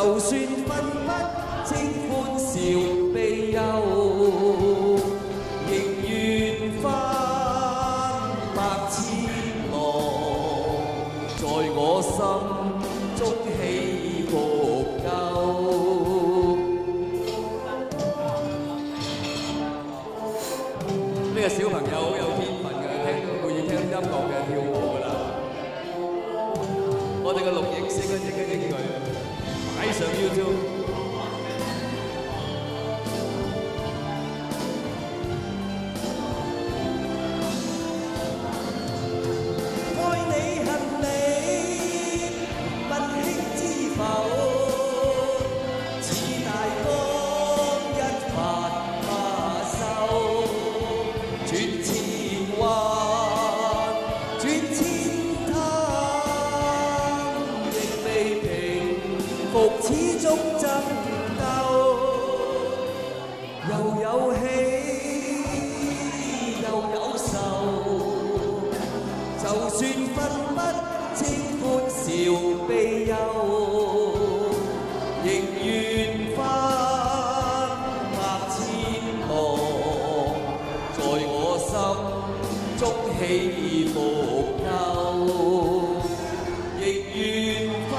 就算分不清歡笑悲憂，仍願翻百千浪，在我心中起伏夠。呢個小朋友好有天分嘅，會聽音樂嘅跳舞㗎啦。我哋嘅錄影師應該影佢，擺上 YouTube。 始終爭鬥，又有喜又有愁，就算分不清歡笑悲憂，仍願翻百千浪，在我心中起伏夠，亦願。